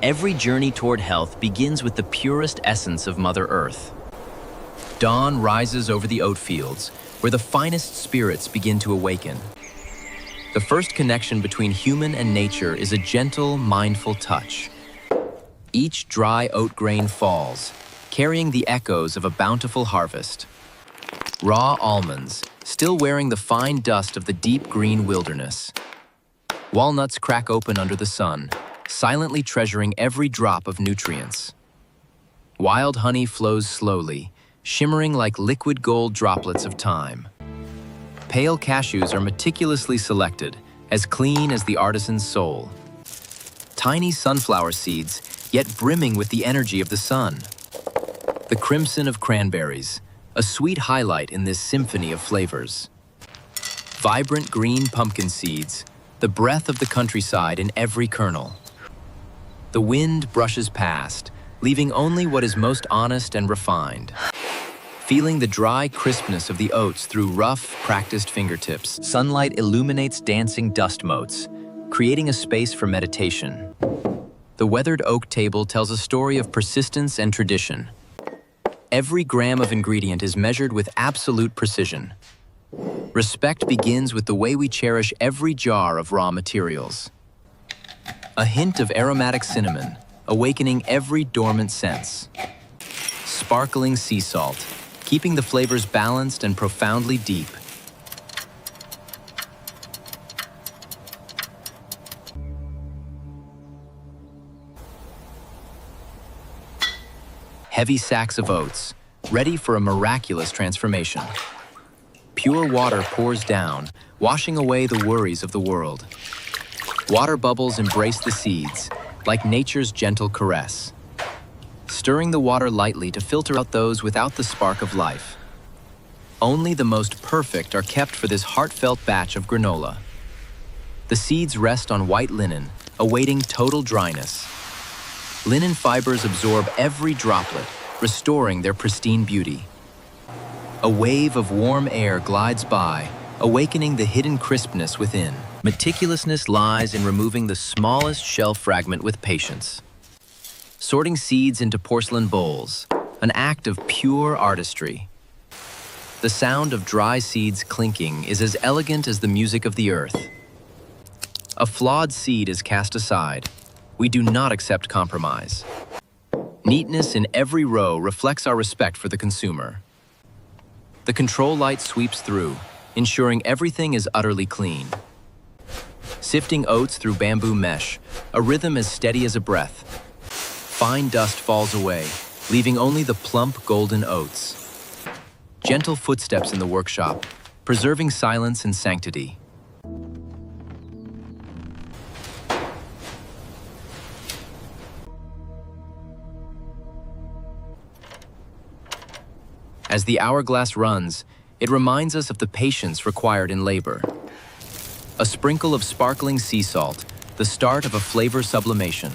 Every journey toward health begins with the purest essence of Mother Earth. Dawn rises over the oat fields, where the finest spirits begin to awaken. The first connection between human and nature is a gentle, mindful touch. Each dry oat grain falls, carrying the echoes of a bountiful harvest. Raw almonds, still wearing the fine dust of the deep green wilderness. Walnuts crack open under the sun, silently treasuring every drop of nutrients. Wild honey flows slowly, shimmering like liquid gold droplets of time. Pale cashews are meticulously selected, as clean as the artisan's soul. Tiny sunflower seeds, yet brimming with the energy of the sun. The crimson of cranberries, a sweet highlight in this symphony of flavors. Vibrant green pumpkin seeds, the breath of the countryside in every kernel. The wind brushes past, leaving only what is most honest and refined. Feeling the dry crispness of the oats through rough, practiced fingertips. Sunlight illuminates dancing dust motes, creating a space for meditation. The weathered oak table tells a story of persistence and tradition. Every gram of ingredient is measured with absolute precision. Respect begins with the way we cherish every jar of raw materials. A hint of aromatic cinnamon, awakening every dormant sense. Sparkling sea salt, keeping the flavors balanced and profoundly deep. Heavy sacks of oats, ready for a miraculous transformation. Pure water pours down, washing away the worries of the world. Water bubbles embrace the seeds, like nature's gentle caress. Stirring the water lightly to filter out those without the spark of life. Only the most perfect are kept for this heartfelt batch of granola. The seeds rest on white linen, awaiting total dryness. Linen fibers absorb every droplet, restoring their pristine beauty. A wave of warm air glides by, awakening the hidden crispness within. Meticulousness lies in removing the smallest shell fragment with patience. Sorting seeds into porcelain bowls, an act of pure artistry. The sound of dry seeds clinking is as elegant as the music of the earth. A flawed seed is cast aside. We do not accept compromise. Neatness in every row reflects our respect for the consumer. The control light sweeps through, ensuring everything is utterly clean. Sifting oats through bamboo mesh, a rhythm as steady as a breath. Fine dust falls away, leaving only the plump golden oats. Gentle footsteps in the workshop, preserving silence and sanctity. As the hourglass runs, it reminds us of the patience required in labor. A sprinkle of sparkling sea salt, the start of a flavor sublimation.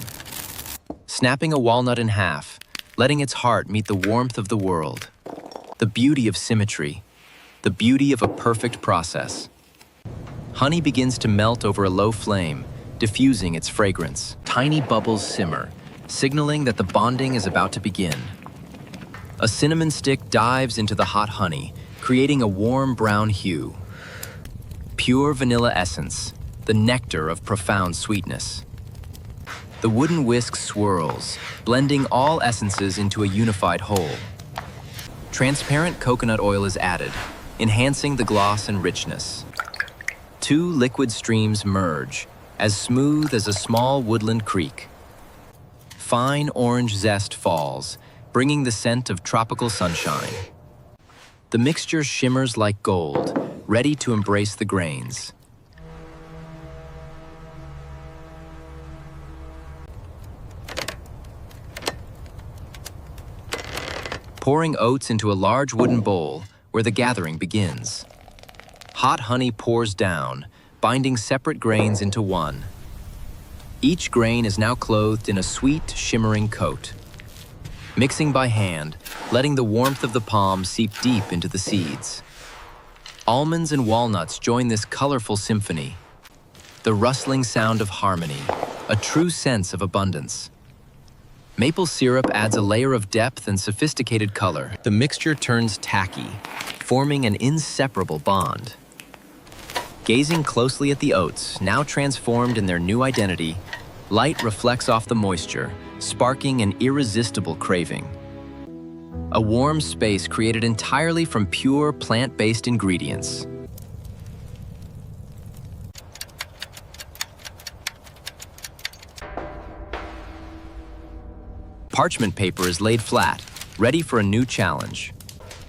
Snapping a walnut in half, letting its heart meet the warmth of the world. The beauty of symmetry, the beauty of a perfect process. Honey begins to melt over a low flame, diffusing its fragrance. Tiny bubbles simmer, signaling that the bonding is about to begin. A cinnamon stick dives into the hot honey, creating a warm brown hue. Pure vanilla essence, the nectar of profound sweetness. The wooden whisk swirls, blending all essences into a unified whole. Transparent coconut oil is added, enhancing the gloss and richness. Two liquid streams merge, as smooth as a small woodland creek. Fine orange zest falls, bringing the scent of tropical sunshine. The mixture shimmers like gold, ready to embrace the grains. Pouring oats into a large wooden bowl where the gathering begins. Hot honey pours down, binding separate grains into one. Each grain is now clothed in a sweet, shimmering coat. Mixing by hand, letting the warmth of the palm seep deep into the seeds. Almonds and walnuts join this colorful symphony. The rustling sound of harmony, a true sense of abundance. Maple syrup adds a layer of depth and sophisticated color. The mixture turns tacky, forming an inseparable bond. Gazing closely at the oats, now transformed in their new identity, light reflects off the moisture, sparking an irresistible craving. A warm space created entirely from pure plant-based ingredients. Parchment paper is laid flat, ready for a new challenge.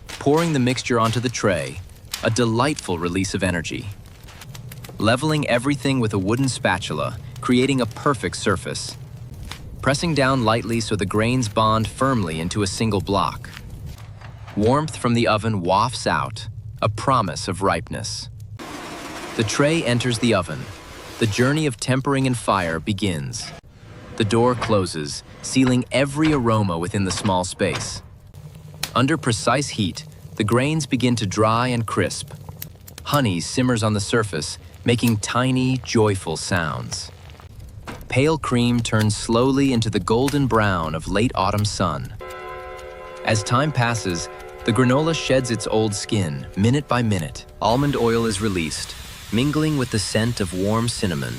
Pouring the mixture onto the tray, a delightful release of energy. Leveling everything with a wooden spatula, creating a perfect surface. Pressing down lightly so the grains bond firmly into a single block. Warmth from the oven wafts out, a promise of ripeness. The tray enters the oven. The journey of tempering and fire begins. The door closes, sealing every aroma within the small space. Under precise heat, the grains begin to dry and crisp. Honey simmers on the surface, making tiny, joyful sounds. Pale cream turns slowly into the golden brown of late autumn sun. As time passes, the granola sheds its old skin, minute by minute. Almond oil is released, mingling with the scent of warm cinnamon.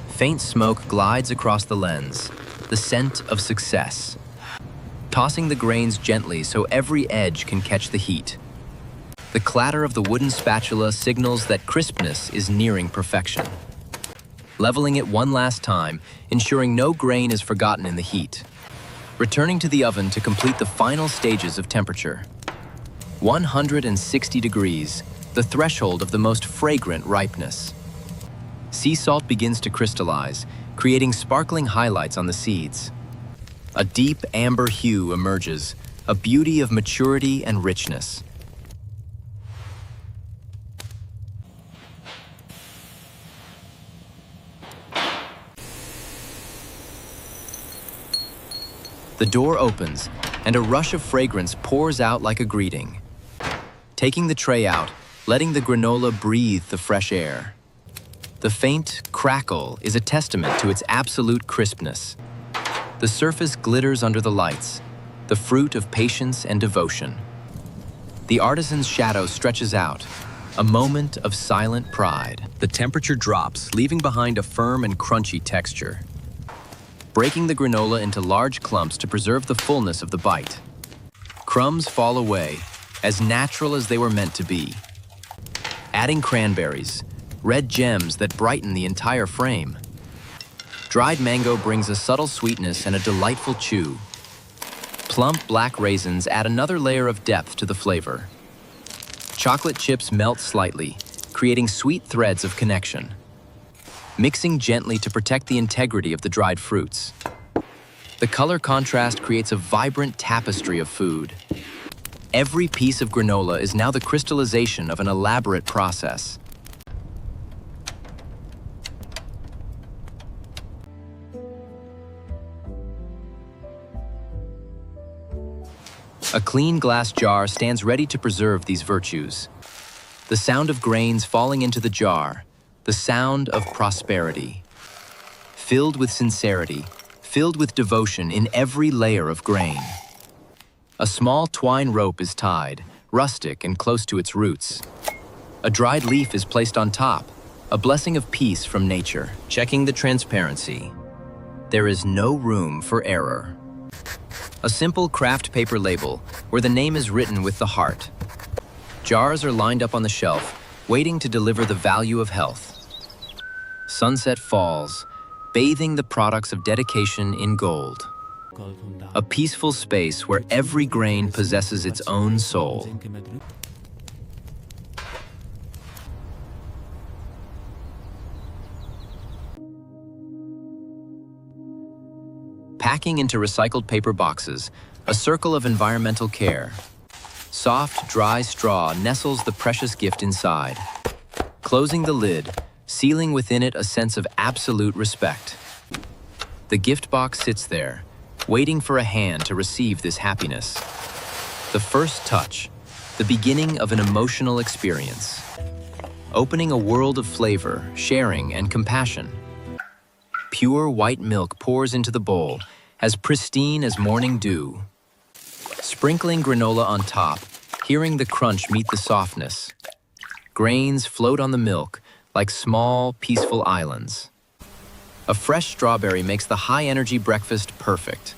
Faint smoke glides across the lens, the scent of success. Tossing the grains gently so every edge can catch the heat. The clatter of the wooden spatula signals that crispness is nearing perfection. Leveling it one last time, ensuring no grain is forgotten in the heat. Returning to the oven to complete the final stages of temperature. 160 degrees, the threshold of the most fragrant ripeness. Sea salt begins to crystallize, creating sparkling highlights on the seeds. A deep amber hue emerges, a beauty of maturity and richness. The door opens, and a rush of fragrance pours out like a greeting. Taking the tray out, letting the granola breathe the fresh air. The faint crackle is a testament to its absolute crispness. The surface glitters under the lights, the fruit of patience and devotion. The artisan's shadow stretches out, a moment of silent pride. The temperature drops, leaving behind a firm and crunchy texture. Breaking the granola into large clumps to preserve the fullness of the bite. Crumbs fall away, as natural as they were meant to be. Adding cranberries, red gems that brighten the entire frame. Dried mango brings a subtle sweetness and a delightful chew. Plump black raisins add another layer of depth to the flavor. Chocolate chips melt slightly, creating sweet threads of connection. Mixing gently to protect the integrity of the dried fruits. The color contrast creates a vibrant tapestry of food. Every piece of granola is now the crystallization of an elaborate process. A clean glass jar stands ready to preserve these virtues. The sound of grains falling into the jar, the sound of prosperity. Filled with sincerity, filled with devotion in every layer of grain. A small twine rope is tied, rustic and close to its roots. A dried leaf is placed on top, a blessing of peace from nature. Checking the transparency. There is no room for error. A simple craft paper label where the name is written with the heart. Jars are lined up on the shelf, waiting to deliver the value of health. Sunset falls, bathing the products of dedication in gold. A peaceful space where every grain possesses its own soul. Packing into recycled paper boxes, a circle of environmental care. Soft, dry straw nestles the precious gift inside. Closing the lid, sealing within it a sense of absolute respect. The gift box sits there, waiting for a hand to receive this happiness. The first touch, the beginning of an emotional experience. Opening a world of flavor, sharing, and compassion. Pure white milk pours into the bowl, as pristine as morning dew. Sprinkling granola on top, hearing the crunch meet the softness. Grains float on the milk like small, peaceful islands. A fresh strawberry makes the high-energy breakfast perfect.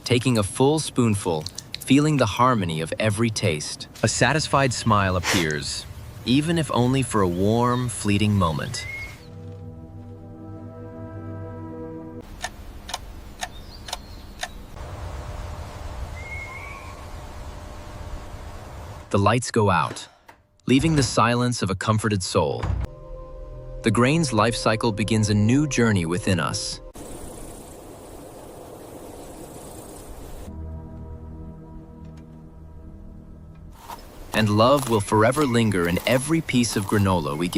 Taking a full spoonful, feeling the harmony of every taste. A satisfied smile appears, even if only for a warm, fleeting moment. The lights go out, leaving the silence of a comforted soul. The grain's life cycle begins a new journey within us. And love will forever linger in every piece of granola we give.